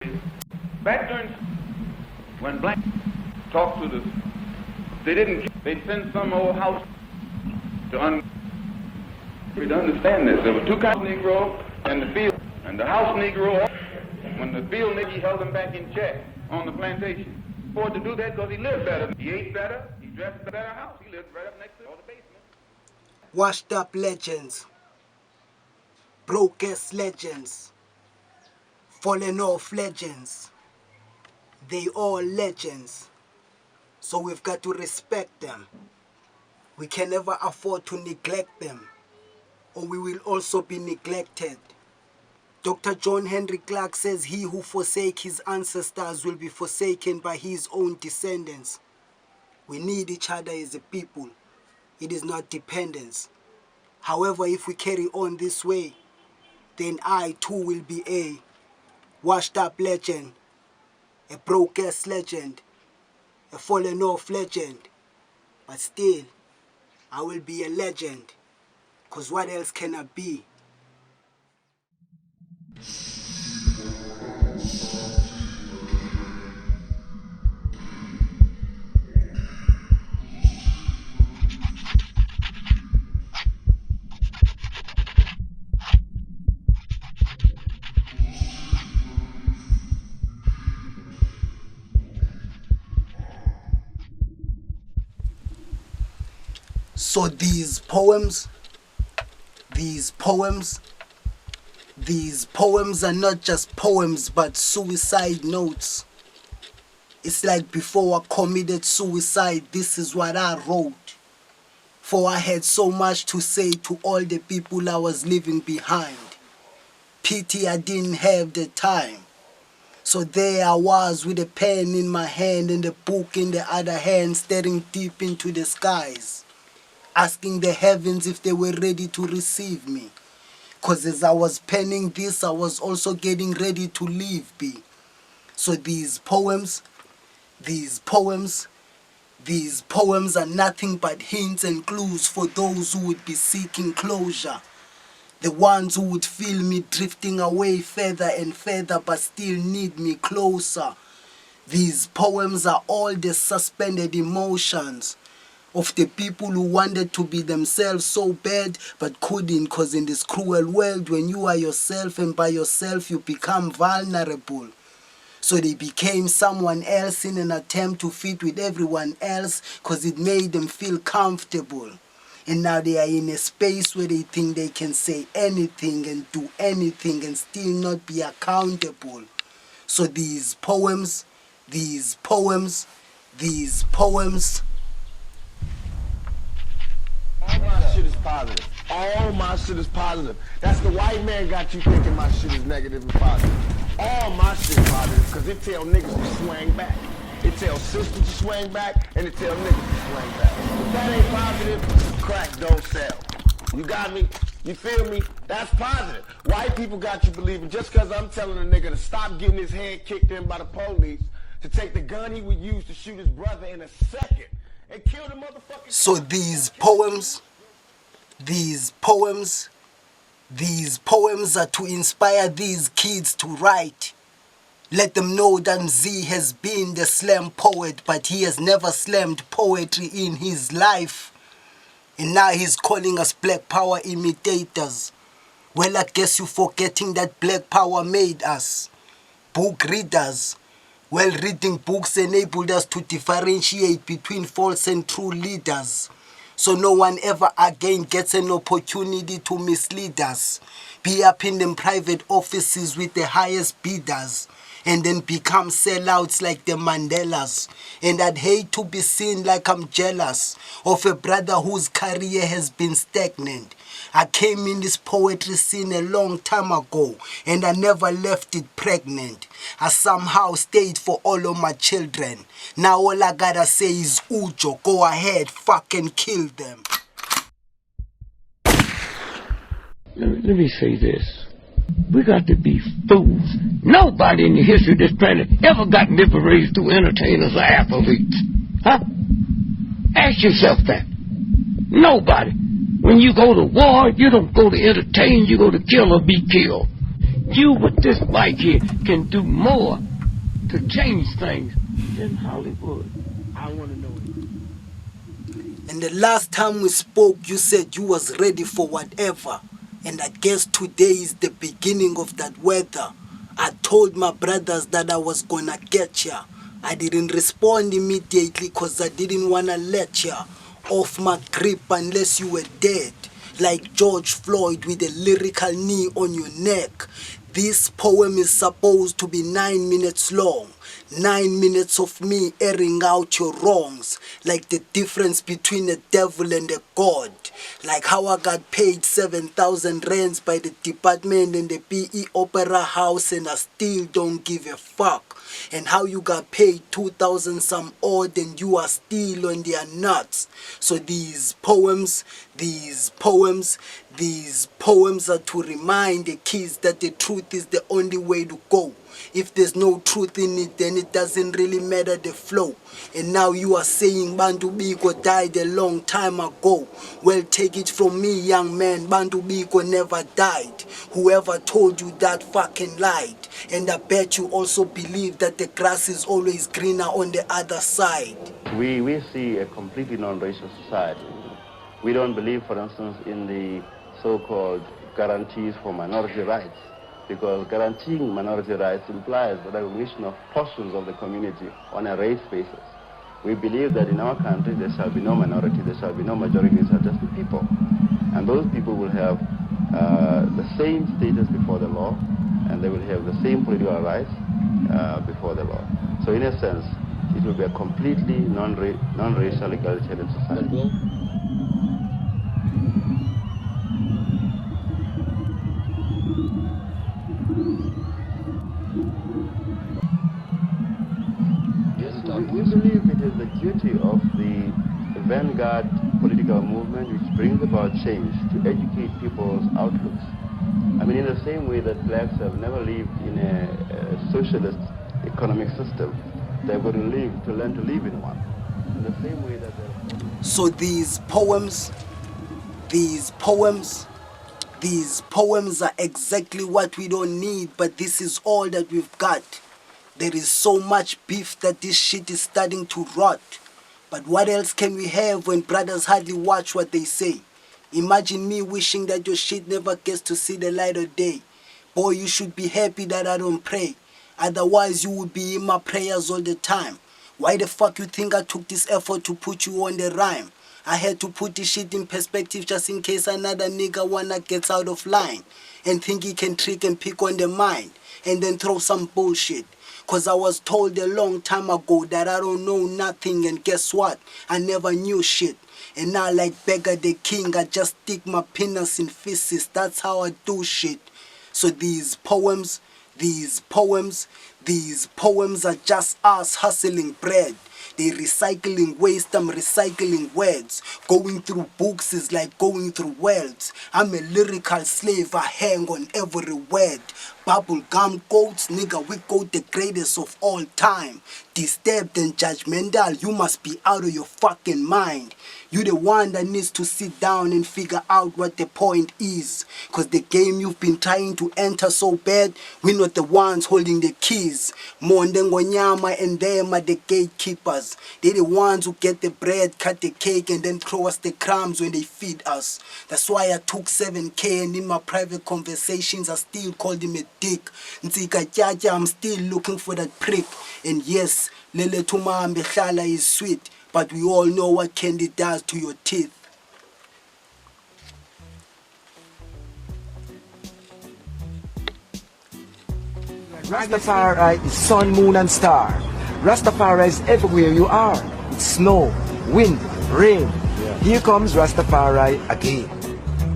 Back during when black talked to the, they'd send some old house to understand this. There were two kinds of Negro and the field, and the house Negro, when the field nigga, he held him back in check on the plantation. Afford to do that because he lived better. He ate better, he dressed a better house, he lived right up next to the basement. Washed up legends, broke-ass legends, fallen off legends. They all legends, so we've got to respect them. We can never afford to neglect them, or we will also be neglected. Dr. John Henry Clark says he who forsake his ancestors will be forsaken by his own descendants. We need each other as a people. It is not dependence. However, if we carry on this way, then I too will be a washed up legend, a broke-ass legend, a fallen off legend. But still, I will be a legend, because what else can I be? So these poems are not just poems but suicide notes. It's like before I committed suicide, this is what I wrote. For I had so much to say to all the people I was leaving behind. Pity I didn't have the time. So there I was with a pen in my hand and a book in the other hand, staring deep into the skies, asking the heavens if they were ready to receive me. Because as I was penning this, I was also getting ready to leave be. So these poems are nothing but hints and clues for those who would be seeking closure. The ones who would feel me drifting away further and further but still need me closer. These poems are all the suspended emotions of the people who wanted to be themselves so bad but couldn't, because in this cruel world when you are yourself and by yourself you become vulnerable. So they became someone else in an attempt to fit with everyone else because it made them feel comfortable. And now they are in a space where they think they can say anything and do anything and still not be accountable. So these poems all my shit is positive. All my shit is positive. That's the white man got you thinking my shit is negative and positive. All my shit is positive because it tell niggas to swing back. It tell sisters to swing back and it tell niggas to swing back. If that ain't positive, crack don't sell. You got me? You feel me? That's positive. White people got you believing just because I'm telling a nigga to stop getting his head kicked in by the police, to take the gun he would use to shoot his brother in a second and kill the motherfucking... So these poems are to inspire these kids to write. Let them know that MZ has been the slam poet, but he has never slammed poetry in his life. And now he's calling us Black Power imitators. Well, I guess you're forgetting that Black Power made us book readers. Well, reading books enabled us to differentiate between false and true leaders. So no one ever again gets an opportunity to mislead us. Be up in them private offices with the highest bidders and then become sellouts like the Mandelas. And I'd hate to be seen like I'm jealous of a brother whose career has been stagnant. I came in this poetry scene a long time ago and I never left it pregnant. I somehow stayed for all of my children. Now all I gotta say is Ujo, go ahead, fucking kill them. Let me say this. We got to be fools. Nobody in the history of this planet ever got liberated through entertainers or athletes. Huh? Ask yourself that. Nobody. When you go to war, you don't go to entertain, you go to kill or be killed. you with this mic here can do more to change things than Hollywood. I want to know it. And the last time we spoke, you said you was ready for whatever. And I guess today is the beginning of that weather. I told my brothers that I was gonna get ya. I didn't respond immediately cause I didn't wanna let ya off my grip unless you were dead. Like George Floyd with a lyrical knee on your neck. This poem is supposed to be 9 minutes long. 9 minutes of me airing out your wrongs. Like the difference between a devil and a god. Like how I got paid 7,000 rands by the department in the PE Opera House and I still don't give a fuck. And how you got paid 2,000 some odd and you are still on their nuts. So these poems are to remind the kids that the truth is the only way to go. If there's no truth in it, then it doesn't really matter the flow. And now you are saying Bantu Biko died a long time ago. Well, take it from me, young man, Bantu Biko never died. Whoever told you that fucking lied. And I bet you also believe that the grass is always greener on the other side. We see a completely non-racial society. We don't believe, for instance, in the so-called guarantees for minority rights, because guaranteeing minority rights implies the recognition of portions of the community on a race basis. We believe that in our country there shall be no minority, there shall be no majority, there shall just be people. And those people will have the same status before the law, and they will have the same political rights before the law. So in a sense, it will be a completely non-racial egalitarian society. We believe it is the duty of the vanguard political movement which brings about change to educate people's outlooks. I mean, in the same way that blacks have never lived in a socialist economic system, they're going to learn to live in one. In the same way that So these poems are exactly what we don't need, but this is all that we've got. There is so much beef that this shit is starting to rot. But what else can we have when brothers hardly watch what they say? Imagine me wishing that your shit never gets to see the light of day. Boy, you should be happy that I don't pray. Otherwise, you would be in my prayers all the time. Why the fuck you think I took this effort to put you on the rhyme? I had to put this shit in perspective just in case another nigga wanna get out of line and think he can trick and pick on the mind and then throw some bullshit. Cause I was told a long time ago that I don't know nothing, and guess what? I never knew shit. And now like Beggar the King, I just stick my penis in feces. That's how I do shit. So these poems are just us hustling bread. They recycling waste, I'm recycling words. Going through books is like going through worlds. I'm a lyrical slave, I hang on every word. Bubblegum quotes, nigga, we quote the greatest of all time. Disturbed and judgmental, you must be out of your fucking mind. You the one that needs to sit down and figure out what the point is. Cause the game you've been trying to enter so bad, we're not the ones holding the keys. Mondengonyama and them are the gatekeepers. They're the ones who get the bread, cut the cake, and then throw us the crumbs when they feed us. That's why I took 7K, and in my private conversations I still called him a dick. Ntsika Tjatja, I'm still looking for that prick. And yes, Lele Tuma Ambechala is sweet, but we all know what candy does to your teeth. Rastafari is sun, moon and star. Rastafari is everywhere you are. It's snow, wind, rain. Here comes Rastafari again.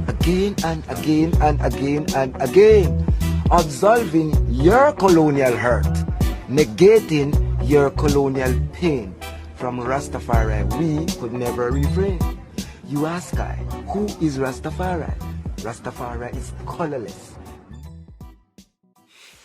Again and again and again and again. Absolving your colonial hurt. Negating your colonial pain. From Rastafari we could never refrain. You ask I, who is Rastafari? Rastafari is colorless.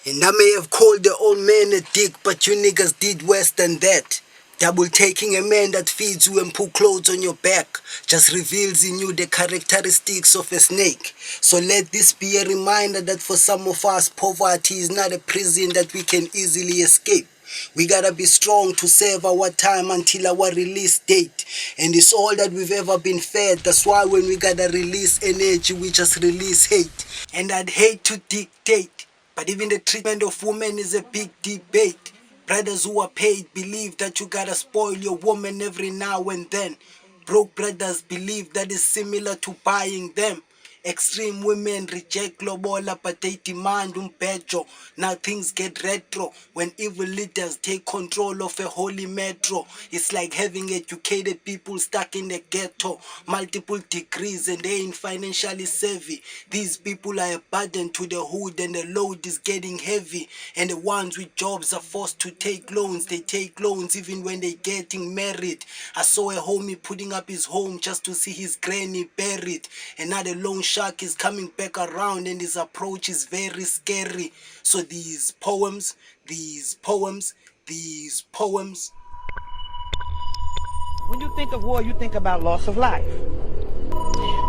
And I may have called the old man a dick, but you niggas did worse than that. Double taking a man that feeds you and put clothes on your back just reveals in you the characteristics of a snake. So let this be a reminder that for some of us, poverty is not a prison that we can easily escape. We gotta be strong to serve our time until our release date. And it's all that we've ever been fed. That's why when we gotta release energy, we just release hate. And I'd hate to dictate, but even the treatment of women is a big debate. Brothers who are paid believe that you gotta spoil your woman every now and then. Broke brothers believe that is similar to buying them. Extreme women reject lobola but they demand umbejo. Now things get retro when evil leaders take control of a holy metro. It's like having educated people stuck in the ghetto. Multiple degrees and they ain't financially savvy. These people are a burden to the hood and the load is getting heavy. And the ones with jobs are forced to take loans. They take loans even when they getting married. I saw a homie putting up his home just to see his granny buried. And now the loan shark is coming back around and his approach is very scary. So these poems. When you think of war, you think about loss of life.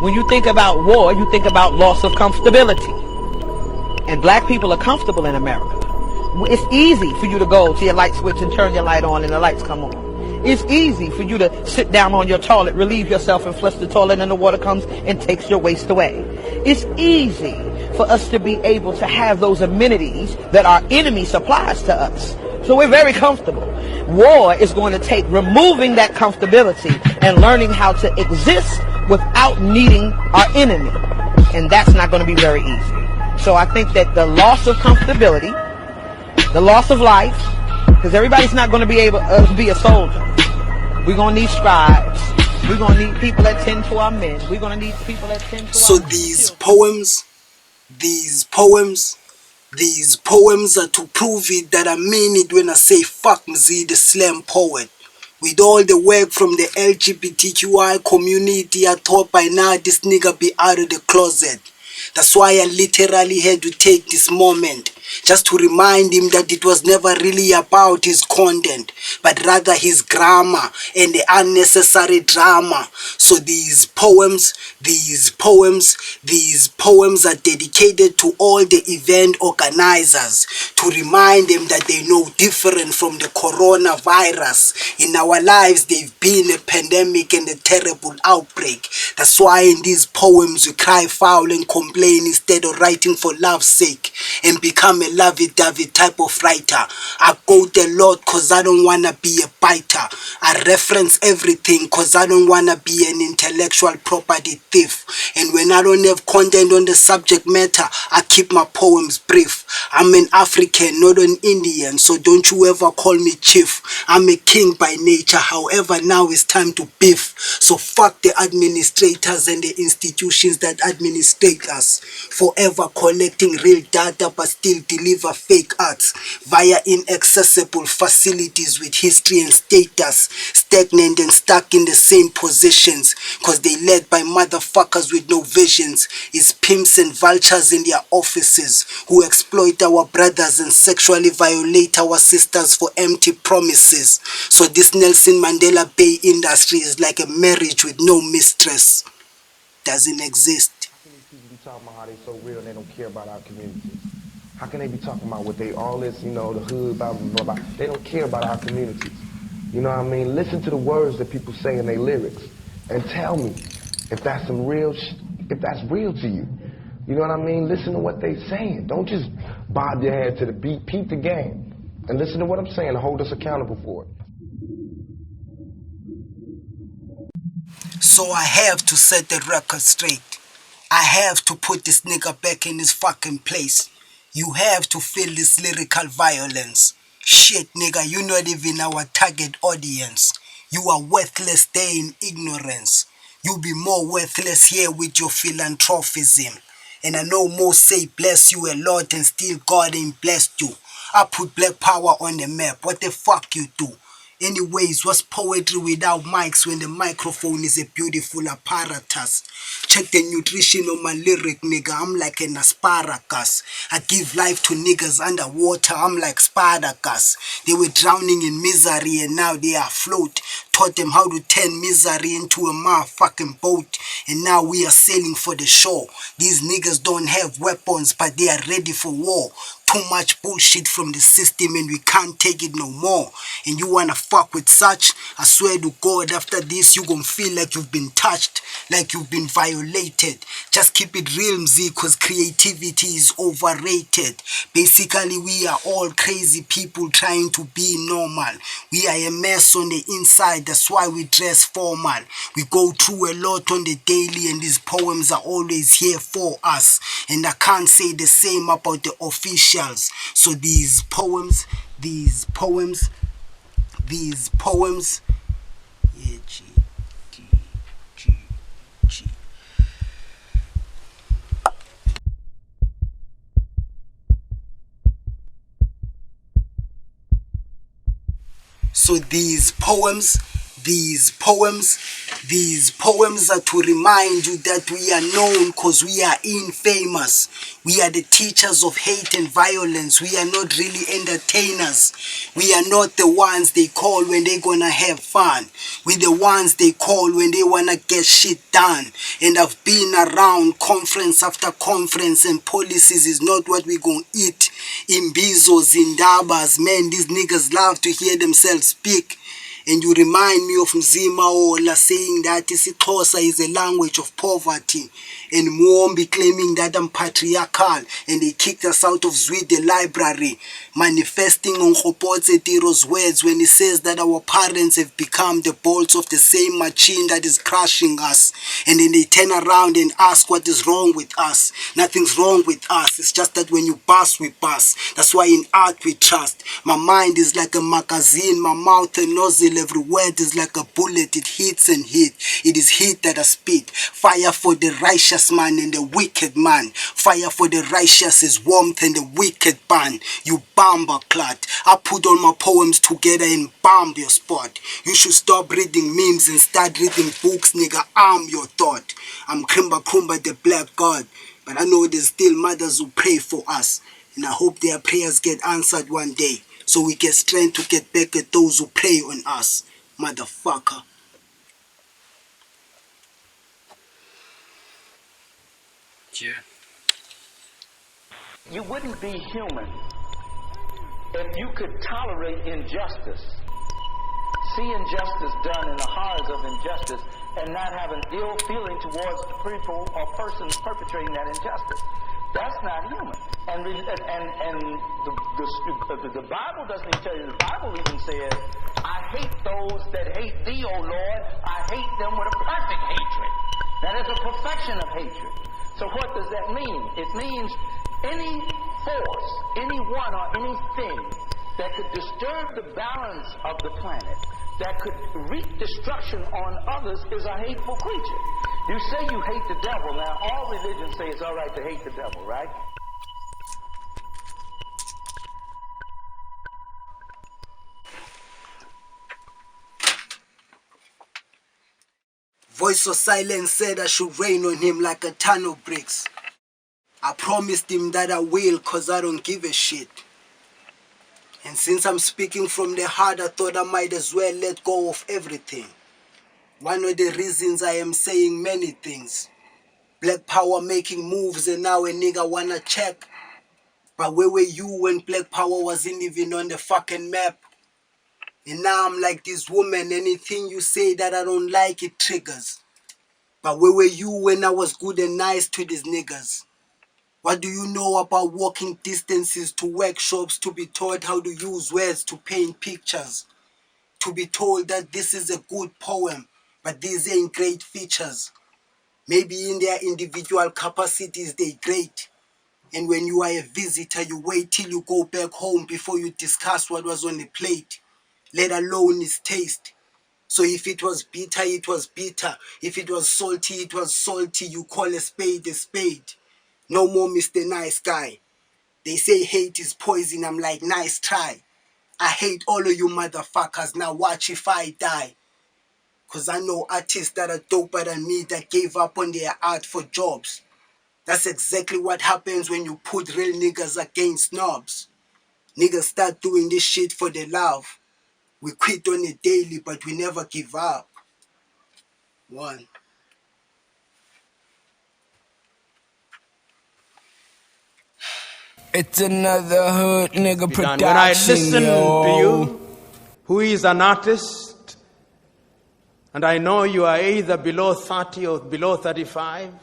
When you think about war, you think about loss of comfortability. And black people are comfortable in America. It's easy for you to go to your light switch and turn your light on and the lights come on. It's easy for you to sit down on your toilet, relieve yourself and flush the toilet and the water comes and takes your waste away. It's easy for us to be able to have those amenities that our enemy supplies to us. So we're very comfortable. War is going to take removing that comfortability and learning how to exist without needing our enemy. And that's not going to be very easy. So I think that the loss of comfortability, the loss of life, because everybody's not going to be able to be a soldier. We're going to need scribes. We're going to need people that tend to our men. We're going to need people that tend to So our these poems are to prove it that I mean it when I say fuck Mzee the slam poet. With all the work from the LGBTQI community, I thought by now this nigga be out of the closet. That's why I literally had to take this moment just to remind him that it was never really about his content, but rather his grammar and the unnecessary drama. So these poems are dedicated to all the event organizers to remind them that they know different from the coronavirus. In our lives, they've been a pandemic and a terrible outbreak. That's why in these poems we cry foul and complain instead of writing for love's sake and become a lovey-dovey type of writer. I quote a lot cause I don't wanna be a biter. I reference everything cause I don't wanna be an intellectual property thief. And when I don't have content on the subject matter, I keep my poems brief. I'm an African, not an Indian, so don't you ever call me chief. I'm a king by nature, however now it's time to beef. So fuck the administrators and the institutions that administrate us, forever collecting real data but still deliver fake arts via inaccessible facilities with history and status, stagnant and stuck in the same positions cause they led by motherfuckers with no visions. It's pimps and vultures in their offices who exploit our brothers and sexually violate our sisters for empty promises. So this Nelson Mandela Bay industry is like a marriage with no mistress. Doesn't exist. How can these people be talking about how they so real and they don't care about our communities? How can they be talking about what they, all this, you know, the hood, blah, blah, blah, blah. They don't care about our communities. You know what I mean? Listen to the words that people say in their lyrics and tell me if that's some real, if that's real to you. You know what I mean? Listen to what they saying. Don't just bob your head to the beat. Peep the game. And listen to what I'm saying and hold us accountable for it. So I have to set the record straight. I have to put this nigga back in his fucking place. You have to feel this lyrical violence. Shit nigga, you're not even our target audience. You are worthless there in ignorance. You be more worthless here with your philanthropism. And I know most say bless you a lot and still God ain't blessed you. I put black power on the map. What the fuck you do? Anyways, what's poetry without mics when the microphone is a beautiful apparatus? Check the nutrition of my lyric, nigga. I'm like an asparagus. I give life to niggas underwater. I'm like Spartacus. They were drowning in misery and now they are afloat. Taught them how to turn misery into a motherfucking boat. And now we are sailing for the shore. These niggas don't have weapons, but they are ready for war. Too much bullshit from the system and we can't take it no more. And you wanna fuck with such? I swear to God, after this you gon' feel like you've been touched, like you've been violated. Just keep it real, MZ, cause creativity is overrated. Basically, we are all crazy people trying to be normal. We are a mess on the inside, that's why we dress formal. We go through a lot on the daily and these poems are always here for us. And I can't say the same about the officials. So these poems, yeah, G. So these poems are to remind you that we are known cause we are infamous. We are the teachers of hate and violence. We are not really entertainers. We are not the ones they call when they gonna have fun. We the ones they call when they wanna get shit done. And I've been around conference after conference and policies is not what we gonna eat. In Bizos, in Dabas, man, these niggas love to hear themselves speak. And you remind me of MZIMKHULU saying that isiXhosa is a language of poverty. And Muombi claiming that I'm patriarchal. And they kicked us out of Zwide library. Manifesting on Khopotse Tiro's words when he says that our parents have become the bolts of the same machine that is crushing us. And then they turn around and ask what is wrong with us. Nothing's wrong with us. It's just that when you pass, we pass. That's why in art we trust. My mind is like a magazine. My mouth a nozzle. Every word is like a bullet. It hits and hits. It is heat that I spit. Fire for the righteous man and the wicked man. Fire for the righteous is warmth and the wicked ban. You bamba clot. I put all my poems together and bomb your spot. You should stop reading memes and start reading books, nigga. I'm your thought. I'm KRUMBA, the black god. But I know there's still mothers who pray for us. And I hope their prayers get answered one day. So we get strength to get back at those who prey on us. Motherfucker. Yeah. You wouldn't be human if you could tolerate injustice, see injustice done and the horrors of injustice, and not have an ill feeling towards the people or persons perpetrating that injustice. That's not human. And the Bible doesn't even tell you. The Bible even says, I hate those that hate thee, O Lord. I hate them with a perfect hatred. That is a perfection of hatred. So what does that mean? It means any force, anyone or anything that could disturb the balance of the planet, that could wreak destruction on others, is a hateful creature. You say you hate the devil. Now, all religions say it's all right to hate the devil, right? Voice of silence said I should rain on him like a ton of bricks. I promised him that I will cause I don't give a shit. And since I'm speaking from the heart, I thought I might as well let go of everything. One of the reasons I am saying many things. Black power making moves and now a nigga wanna check. But where were you when black power wasn't even on the fucking map? And now I'm like this woman, anything you say that I don't like, it triggers. But where were you when I was good and nice to these niggas? What do you know about walking distances to workshops to be taught how to use words to paint pictures? To be told that this is a good poem, but these ain't great features. Maybe in their individual capacities they're great. And when you are a visitor, you wait till you go back home before you discuss what was on the plate, let alone its taste. So if it was bitter, it was bitter. If it was salty, it was salty. You call a spade a spade. No more Mr. Nice Guy. They say hate is poison. I'm like, nice try. I hate all of you motherfuckers. Now watch if I die. Cause I know artists that are doper than me that gave up on their art for jobs. That's exactly what happens when you put real niggas against snobs. Niggas start doing this shit for the love. We quit on it daily, but we never give up. One. It's another hood nigga production. When I listen to you, who is an artist, and I know you are either below 30 or below 35,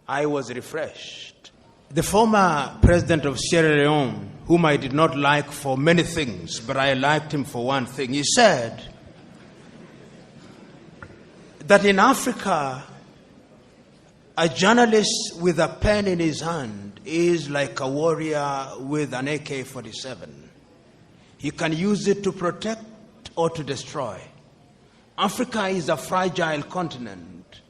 I was refreshed. The former president of Sierra Leone, whom I did not like for many things, but I liked him for one thing, he said that in Africa, a journalist with a pen in his hand is like a warrior with an AK-47. He can use it to protect or to destroy. Africa is a fragile continent.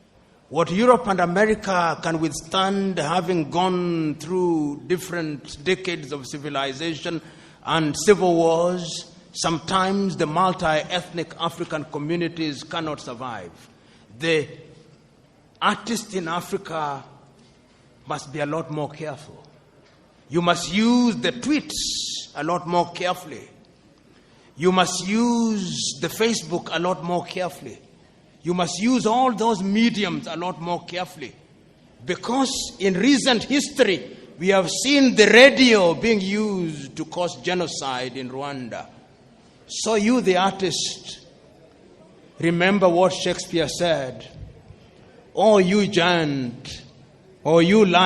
What Europe and America can withstand, having gone through different decades of civilization and civil wars, sometimes the multi-ethnic African communities cannot survive. The artists in Africa must be a lot more careful. You must use the tweets a lot more carefully. You must use the Facebook a lot more carefully. You must use all those mediums a lot more carefully. Because in recent history, we have seen the radio being used to cause genocide in Rwanda. So you, the artist, remember what Shakespeare said. Oh, you giant, oh, you lion.